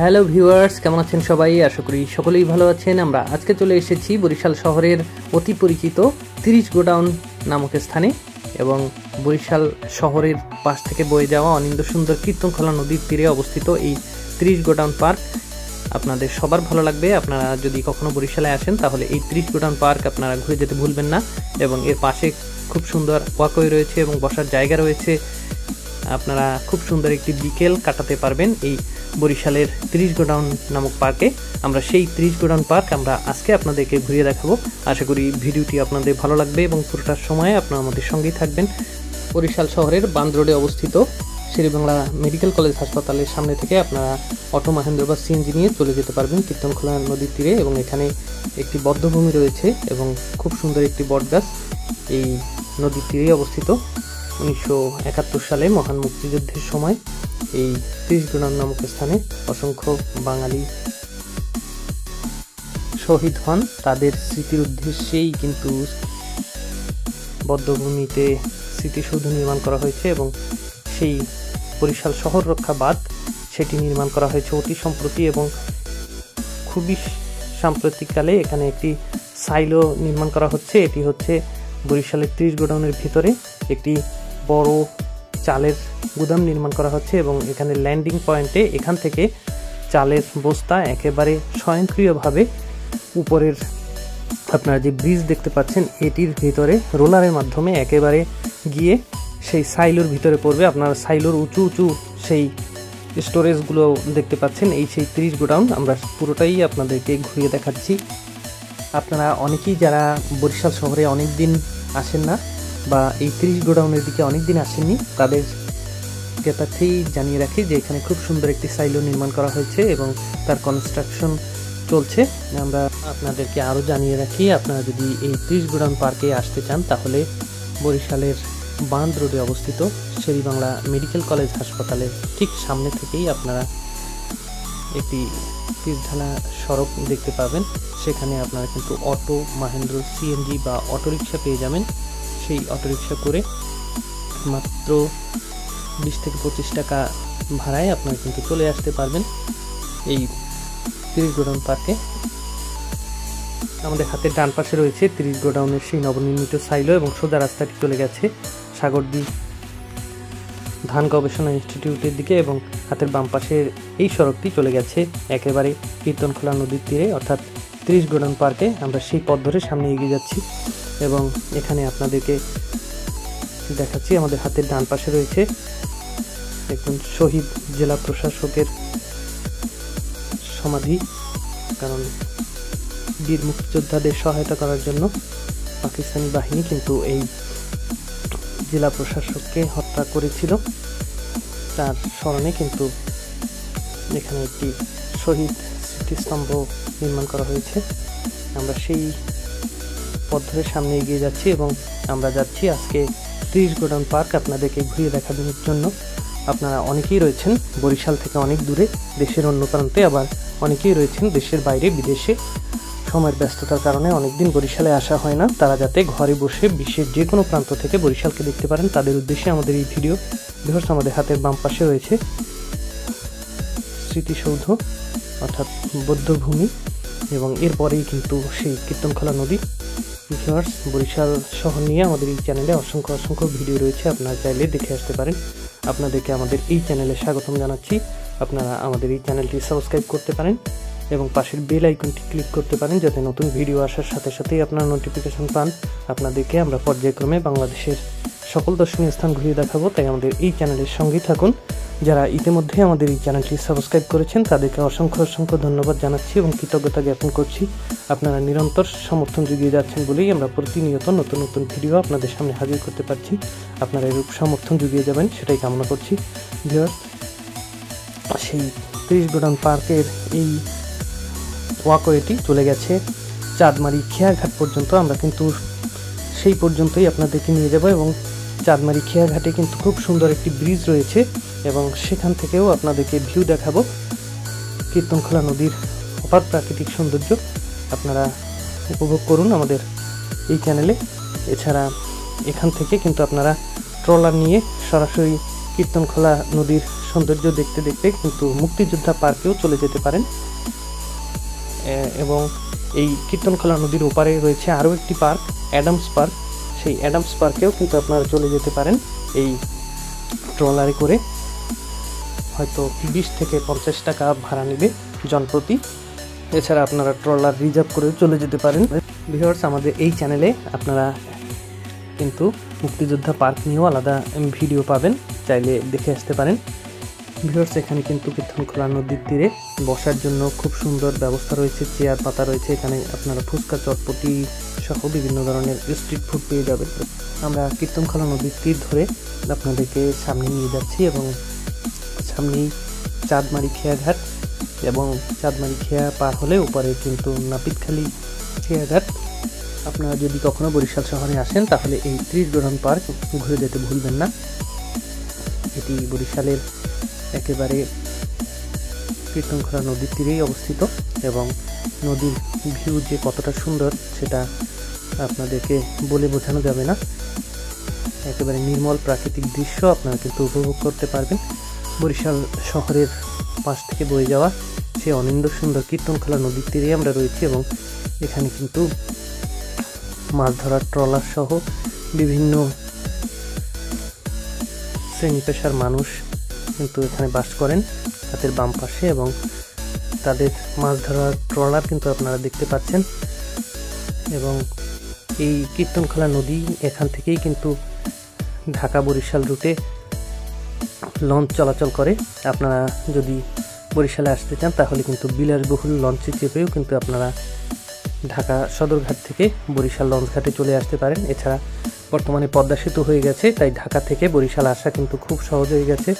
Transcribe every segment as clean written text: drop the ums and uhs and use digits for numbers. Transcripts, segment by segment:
Hello viewers, কেমন আছেন সবাই? আশা করি সকলেই ভালো আছেন। আমরা আজকে চলে এসেছি বরিশাল শহরের অতি পরিচিত 30 গোডাউন নামক স্থানে এবং বরিশাল শহরের পাশ থেকে বয়ে যাওয়া অনিন্দ সুন্দর কীর্তনখোলা নদীর তীরে অবস্থিত এই 30 গোডাউন পার্ক আপনাদের সবার ভালো লাগবে। আপনারা যদি কখনো বরিশালে আসেন তাহলে এই 30 গোডাউন পার্ক আপনারা ঘুরে যেতে ভুলবেন না। এবং এর পাশে খুব সুন্দর ওয়াকওয়ে রয়েছে এবং বসার জায়গা রয়েছে। আপনারা খুব সুন্দর একটি বিকেল কাটাতে পারবেন এই বরিশালের 30 গোডাউন নামক পার্কে। আমরা সেই 30 গোডাউন পার্ক আমরা আজকে আপনাদেরকে ঘুরিয়ে দেখাবো। আশা করি ভিডিওটি আপনাদের ভালো লাগবে এবং পুরোটার সময় আপনারা আমাদের সঙ্গেই থাকবেন। বরিশাল শহরের বান্দ রোডে অবস্থিত শেরেবাংলা মেডিকেল কলেজ হাসপাতালের সামনে থেকে আপনারা অটো মাহেন্দ্র বা সিএনজি নিয়ে চলে যেতে পারবেন কীর্তনখোলা নদীর তীরে। এবং এখানে একটি বদ্ধভূমি রয়েছে এবং খুব সুন্দর একটি বটগাছ এই নদীর তীরে অবস্থিত। 1971 সালে মহান মুক্তিযুদ্ধের সময় এই 30 গোডাউন নামক স্থানে অসংখ্য বাঙালি শহীদ হন। তাদের স্মৃতির উদ্দেশ্যেই কিন্তু বদ্ধভূমিতে স্মৃতিসৌধ নির্মাণ করা হয়েছে এবং সেই বরিশাল শহর রক্ষা বাঁধ সেটি নির্মাণ করা হয়েছে অতি সম্প্রতি। এবং খুবই সাম্প্রতিককালে এখানে একটি সাইলো নির্মাণ করা হচ্ছে। এটি হচ্ছে বরিশালের 30 গোডাউনের ভিতরে একটি বড় চালের গুদাম নির্মাণ করা হচ্ছে এবং এখানে ল্যান্ডিং পয়েন্টে এখান থেকে চালের বস্তা একেবারে স্বয়ংক্রিয়ভাবে উপরের আপনারা যে ব্রিজ দেখতে পাচ্ছেন এটির ভিতরে রোলারের মাধ্যমে একেবারে গিয়ে সেই সাইলোর ভিতরে পড়বে। আপনারা সাইলোর উঁচু উঁচু সেই স্টোরেজগুলো দেখতে পাচ্ছেন। এই সেই 30 গোডাউন আমরা পুরোটাই আপনাদেরকে ঘুরিয়ে দেখাচ্ছি। আপনারা অনেকেই যারা বরিশাল শহরে অনেক দিন আসেন না বা এই 30 গোডাউনের দিকে অনেক দিন আসেননি তাদের জ্ঞাতার্থেই জানিয়ে রাখি যে এখানে খুব সুন্দর একটি সাইলো নির্মাণ করা হয়েছে এবং তার কনস্ট্রাকশন চলছে। আমরা আপনাদেরকে আরও জানিয়ে রাখি, আপনারা যদি এই 30 গোডাউন পার্কে আসতে চান তাহলে বরিশালের বান্দ রোডে অবস্থিত শেরেবাংলা মেডিকেল কলেজ হাসপাতালের ঠিক সামনে থেকেই আপনারা একটি পিচঢালা সড়ক দেখতে পাবেন। সেখানে আপনারা কিন্তু অটো মাহেন্দ্র সিএনজি বা অটোরিকশা পেয়ে যাবেন। সেই অটোরিকশা করে মাত্র 20 থেকে 25 টাকা ভাড়ায় আপনারা কিন্তু চলে আসতে পারবেন এই 30 গোডাউন পার্কে। আমাদের হাতের ডান পাশে রয়েছে 30 গোডাউনের সেই নবনির্মিত সাইলো এবং সোজা রাস্তাটি চলে গেছে সাগরদ্বীপ ধান গবেষণা ইনস্টিটিউটের দিকে এবং হাতের বাম পাশের এই সড়কটি চলে গেছে একেবারে কীর্তনখোলা নদীর তীরে অর্থাৎ 30 গোডাউন পার্কে। আমরা সেই পথ ধরে সামনে এগিয়ে যাচ্ছি এবং এখানে আপনাদেরকে দেখাচ্ছি আমাদের হাতের ডান পাশে রয়েছে একজন শহীদ জেলা প্রশাসকের সমাধি। কারণ বীর মুক্তিযোদ্ধাদের সহায়তা করার জন্য পাকিস্তানি বাহিনী কিন্তু এই জেলা প্রশাসককে হত্যা করেছিল, তার স্মরণে কিন্তু এখানে একটি শহীদ স্মৃতিস্তম্ভ নির্মাণ করা হয়েছে। আমরা সেই পথ ধরে সামনে এগিয়ে যাচ্ছি এবং আমরা যাচ্ছি আজকে 30 গোডাউন পার্ক আপনাদেরকে ঘুরিয়ে দেখানোর জন্য। আপনারা অনেকেই রয়েছেন বরিশাল থেকে অনেক দূরে দেশের অন্য প্রান্তে, আবার অনেকেই রয়েছেন দেশের বাইরে বিদেশে। সময়ের ব্যস্ততার কারণে অনেকদিন বরিশালে আসা হয় না। তারা যাতে ঘরে বসে বিশ্বের যে কোনো প্রান্ত থেকে বরিশালকে দেখতে পারেন তাদের উদ্দেশ্যে আমাদের এই ভিডিও। বিকজ আমাদের হাতের বাম পাশে রয়েছে স্মৃতিসৌধ অর্থাৎ বদ্ধভূমি এবং এরপরেই কিন্তু সেই কীর্তনখোলা নদী। ভিউয়ার্স, বরিশাল শহর নিয়ে আমাদের এই চ্যানেলে অসংখ্য ভিডিও রয়েছে, আপনারা চাইলে দেখে আসতে পারেন। আপনাদেরকে আমাদের এই চ্যানেলে স্বাগতম জানাচ্ছি। আপনারা আমাদের এই চ্যানেলটি সাবস্ক্রাইব করতে পারেন এবং পাশের বেল আইকনটি ক্লিক করতে পারেন যাতে নতুন ভিডিও আসার সাথে সাথেই আপনারা নোটিফিকেশন পান। আপনাদেরকে আমরা পর্যায়ক্রমে বাংলাদেশের সকল দর্শনীয় স্থান ঘুরিয়ে দেখাবো, তাই আমাদের এই চ্যানেলের সঙ্গেই থাকুন। যারা ইতিমধ্যে আমাদের এই চ্যানেলটি সাবস্ক্রাইব করেছেন তাদেরকে অসংখ্য ধন্যবাদ জানাচ্ছি এবং কৃতজ্ঞতা জ্ঞাপন করছি। আপনারা নিরন্তর সমর্থন জুগিয়ে যাচ্ছেন বলেই আমরা প্রতিনিয়ত নতুন ভিডিও আপনাদের সামনে হাজির করতে পারছি। আপনারা এরূপ সমর্থন জুগিয়ে যাবেন সেটাই কামনা করছি। ভিউয়ার্স, সেই 30 গোডাউন পার্কের এই ওয়াকওয়েটি চলে গেছে চাঁদমারি খেয়াঘাট পর্যন্ত। আমরা কিন্তু সেই পর্যন্তই আপনাদেরকে নিয়ে যাব এবং চাঁদমারি খেয়াঘাটে কিন্তু খুব সুন্দর একটি ব্রিজ রয়েছে এবং সেখান থেকেও আপনাদেরকে ভিউ দেখাবো কীর্তনখোলা নদীর অপার প্রাকৃতিক সৌন্দর্য। আপনারা উপভোগ করুন আমাদের এই চ্যানেলে। এছাড়া এখান থেকে কিন্তু আপনারা ট্রলার নিয়ে সরাসরি কীর্তনখোলা নদীর সৌন্দর্য দেখতে দেখতে কিন্তু মুক্তিযোদ্ধা পার্কেও চলে যেতে পারেন। এবং এই কীর্তনখোলা নদীর ওপারে রয়েছে আরও একটি পার্ক, অ্যাডামস পার্ক। সেই অ্যাডামস পার্কেও কিন্তু আপনারা চলে যেতে পারেন এই ট্রলারে করে। হয়তো 20 থেকে 50 টাকা ভাড়া নেবে জনপ্রতি। এছাড়া আপনারা ট্রলার রিজার্ভ করেও চলে যেতে পারেন। ভিউয়ার্স, আমাদের এই চ্যানেলে আপনারা কিন্তু মুক্তিযোদ্ধা পার্ক নিয়েও আলাদা ভিডিও পাবেন, চাইলে দেখে আসতে পারেন। ভিউয়ার্স, এখানে কিন্তু কীর্তনখোলা নদীর তীরে বসার জন্য খুব সুন্দর ব্যবস্থা রয়েছে, চেয়ার পাতা রয়েছে। এখানে আপনারা ফুচকা, চটপটি সহ বিভিন্ন ধরনের স্ট্রিট ফুড পেয়ে যাবেন। আমরা কীর্তনখোলা নদীর তীর ধরে আপনাদেরকে সামনে নিয়ে যাচ্ছি এবং সামনেই চাঁদমারি খেয়াঘাট, এবং চাঁদমারি খেয়া পার হলে উপরে কিন্তু নাপিতখালী খেয়াঘাট। আপনারা যদি কখনো বরিশাল শহরে আসেন তাহলে এই ত্রিশগড়ন পার্ক ঘুরে যেতে ভুলবেন না। এটি বরিশালের একেবারে কীর্তনখোলা নদীর তীরেই অবস্থিত, এবং নদীর ভিউ যে কতটা সুন্দর সেটা আপনাদেরকে বলে বোঝানো যাবে না। একেবারে নির্মল প্রাকৃতিক দৃশ্য আপনারা কিন্তু উপভোগ করতে পারবেন। বরিশাল শহরের পাশ থেকে বয়ে যাওয়া সে অনিন্দ্য সুন্দর কীর্তনখোলা নদীর তীরে আমরা রয়েছি, এবং এখানে কিন্তু মাছ ধরার ট্রলার সহ বিভিন্ন শ্রেণী পেশার মানুষ কিন্তু এখানে বাস করেন হাতের বাম পাশে, এবং তাদের মাছ ধরার ট্রলার কিন্তু আপনারা দেখতে পাচ্ছেন। এবং এই কীর্তনখোলা নদী এখান থেকেই কিন্তু ঢাকা বরিশাল রুটে লঞ্চ চলাচল করে। আপনারা যদি বরিশালে আসতে চান তাহলে কিন্তু বিলাসবহুল লঞ্চে চেপেও কিন্তু আপনারা ঢাকা সদরঘাট থেকে বরিশাল লঞ্চ ঘাটে চলে আসতে পারেন। এছাড়া বর্তমানে পদ্মা সেতু হয়ে গেছে, তাই ঢাকা থেকে বরিশাল আসা কিন্তু খুব সহজ হয়ে গেছে।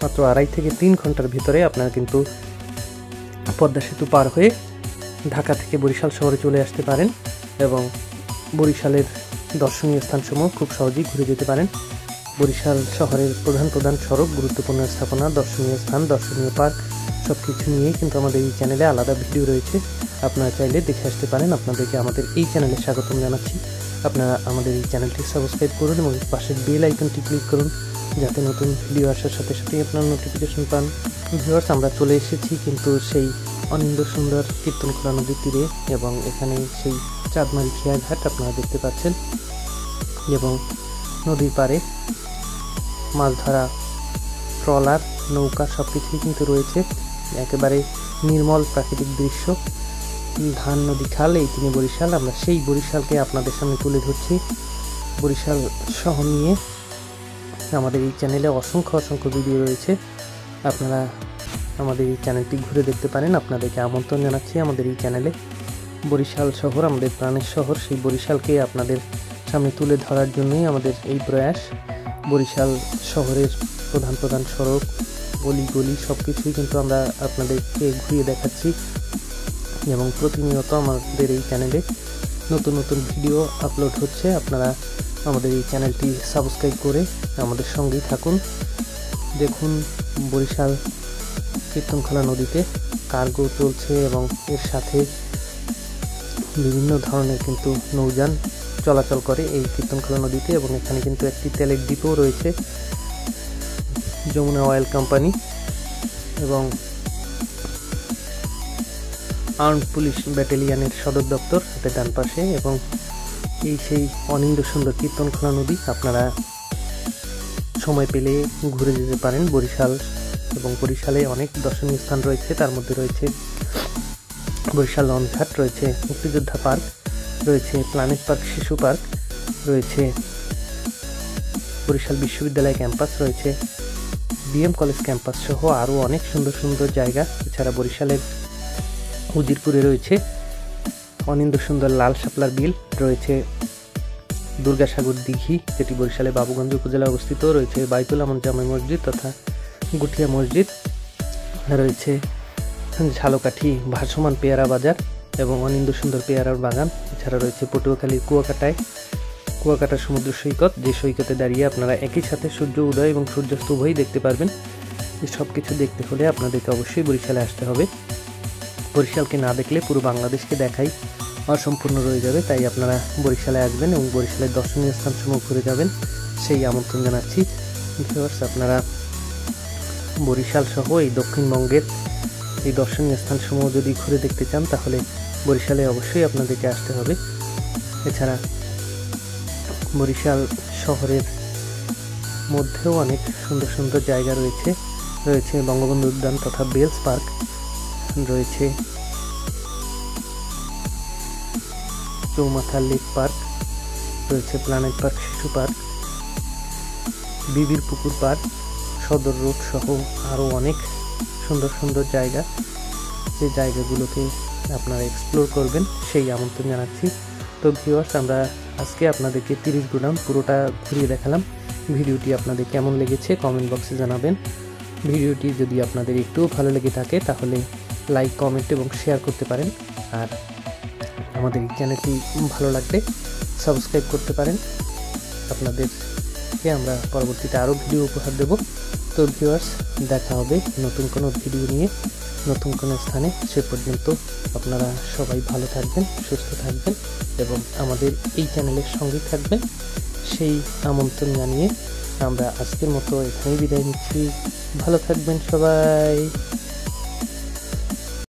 মাত্র 2.5 থেকে 3 ঘন্টার ভিতরে আপনারা কিন্তু পদ্মা সেতু পার হয়ে ঢাকা থেকে বরিশাল শহরে চলে আসতে পারেন, এবং বরিশালের দর্শনীয় স্থানসমূহ খুব সহজেই ঘুরে যেতে পারেন। বরিশাল শহরের প্রধান সড়ক, গুরুত্বপূর্ণ স্থাপনা, দর্শনীয় স্থান, দর্শনীয় পার্ক সব কিছু নিয়েই কিন্তু আমাদের এই চ্যানেলে আলাদা ভিডিও রয়েছে, আপনারা চাইলে দেখে আসতে পারেন। আপনাদেরকে আমাদের এই চ্যানেলে স্বাগতম জানাচ্ছি। আপনারা আমাদের এই চ্যানেলটি সাবস্ক্রাইব করুন এবং পাশের বেল আইকনটি ক্লিক করুন, যাতে নতুন ভিডিও আসার সাথে সাথেই আপনারা নোটিফিকেশন পান। ভিউয়ার্স, আমরা চলে এসেছি কিন্তু সেই অনিন্দ্য সুন্দর কীর্তনখোলা নদীর তীরে, এবং এখানে সেই চাঁদমারি খেয়াঘাট আপনারা দেখতে পাচ্ছেন, এবং নদীর পাড়ে মাছ ধরা ট্রলার, নৌকা সব কিছুই কিন্তু রয়েছে। একেবারে নির্মল প্রাকৃতিক দৃশ্য, ধান নদী খাল, এই তিনি বরিশাল। আমরা সেই বরিশালকে আপনাদের সামনে তুলে ধরছি। বরিশাল শহর নিয়ে আমাদের এই চ্যানেলে অসংখ্য ভিডিও রয়েছে, আপনারা আমাদের এই চ্যানেলটি ঘুরে দেখতে পারেন। আপনাদেরকে আমন্ত্রণ জানাচ্ছি আমাদের এই চ্যানেলে। বরিশাল শহর আমাদের প্রাণের শহর, সেই বরিশালকে আপনাদের সামনে তুলে ধরার জন্যই আমাদের এই প্রয়াস। বরিশাল শহরের প্রধান সড়ক, গলি সব কিছুই কিন্তু আমরা আপনাদেরকে ঘুরিয়ে দেখাচ্ছি, এবং প্রতিনিয়ত আমাদের এই চ্যানেলে নতুন ভিডিও আপলোড হচ্ছে। আপনারা আমাদের এই চ্যানেলটি সাবস্ক্রাইব করে আমাদের সঙ্গেই থাকুন। দেখুন, বরিশাল কীর্তনখোলা নদীতে কার্গো চলছে, এবং এর সাথে বিভিন্ন ধরনের কিন্তু নৌযান চলাচল করে এই কীর্তনখোলা নদীতে, এবং এখানে কিন্তু একটি তেলের ডিপো রয়েছে, যমুনা অয়েল কোম্পানি, এবং আর্মড পুলিশ ব্যাটালিয়নের সদর দপ্তর হাতের ডান পাশে। এবং এই সেই অনিন্দ্য সুন্দর কীর্তনখোলা নদী আপনারা সময় পেলে ঘুরে যেতে পারেন বরিশাল, এবং বরিশালে অনেক দর্শনীয় স্থান রয়েছে। তার মধ্যে রয়েছে বরিশাল লঞ্চ ঘাট, রয়েছে মুক্তিযোদ্ধা পার্ক, রয়েছে প্ল্যানেট পার্ক শিশু পার্ক, রয়েছে বরিশাল বিশ্ববিদ্যালয় ক্যাম্পাস, রয়েছে বিএম কলেজ ক্যাম্পাস সহ আরও অনেক সুন্দর জায়গা। এছাড়া বরিশালের উজিরপুরে রয়েছে অনিন্দ্য সুন্দর লাল শাপলার বিল, রয়েছে দুর্গাসাগর দিঘি যেটি বরিশালে বাবুগঞ্জ উপজেলায় অবস্থিত, রয়েছে বাইতুল আমান জামে মসজিদ তথা গুঠিয়া মসজিদ, রয়েছে ঝালকাঠি ভাসমান পেয়ারা বাজার এবং অনিন্দ্য সুন্দর পেয়ারার বাগান। এছাড়া রয়েছে পটুয়াখালীর কুয়াকাটা সমুদ্র সৈকত, যে সৈকতে দাঁড়িয়ে আপনারা একই সাথে সূর্য উদয় এবং সূর্যাস্ত উভয়ই দেখতে পারবেন। এই সব কিছু দেখতে হলে আপনাদেরকে অবশ্যই বরিশালে আসতে হবে। বরিশালকে না দেখলে পুরো বাংলাদেশকে দেখাই অসম্পূর্ণ রয়ে যাবে, তাই আপনারা বরিশালে আসবেন এবং বরিশালের দর্শনীয় স্থানসমূহ ঘুরে যাবেন, সেই আমন্ত্রণ জানাচ্ছি। ভিউয়ার্স, আপনারা বরিশাল সহ এই দক্ষিণবঙ্গের এই দর্শনীয় স্থানসমূহ যদি ঘুরে দেখতে চান তাহলে বরিশালে অবশ্যই আপনাদেরকে আসতে হবে। এছাড়া বরিশাল শহরের মধ্যেও অনেক সুন্দর সুন্দর জায়গা রয়েছে বঙ্গবন্ধু উদ্যান তথা বেলস পার্ক, রয়েছে চৌমাথা লেক পার্ক, রয়েছে প্ল্যানেট পার্ক, শিশু পার্ক, বিবির পুকুর পার্ক, সদর রোড সহ আরও অনেক সুন্দর সুন্দর জায়গা, যে জায়গাগুলোকে আপনারা এক্সপ্লোর করবেন সেই আমন্ত্রণ জানাচ্ছি। তো ভিউয়ার্স, আমরা আজকে আপনাদেরকে 30 গোডাউন পুরোটা ঘুরিয়ে দেখালাম। ভিডিওটি আপনাদের কেমন লেগেছে কমেন্ট বক্সে জানাবেন। ভিডিওটি যদি আপনাদের একটুও ভালো লেগে থাকে তাহলে লাইক, কমেন্ট এবং শেয়ার করতে পারেন। আর আমাদের এই চ্যানেলটি ভালো লাগলে সাবস্ক্রাইব করতে পারেন। আপনাদেরকে আমরা পরবর্তীতে আরও ভিডিও উপহার দেব। তো ভিউয়ার্স, দেখা হবে নতুন কোনো ভিডিও নিয়ে, নতুন কোনো স্থানে। সে পর্যন্ত আপনারা সবাই ভালো থাকবেন, সুস্থ থাকবেন এবং আমাদের এই চ্যানেলের সঙ্গে থাকবেন, সেই আমন্ত্রণ জানিয়ে আমরা আজকের মতো এখানেই বিদায় নিচ্ছি। ভালো থাকবেন সবাই।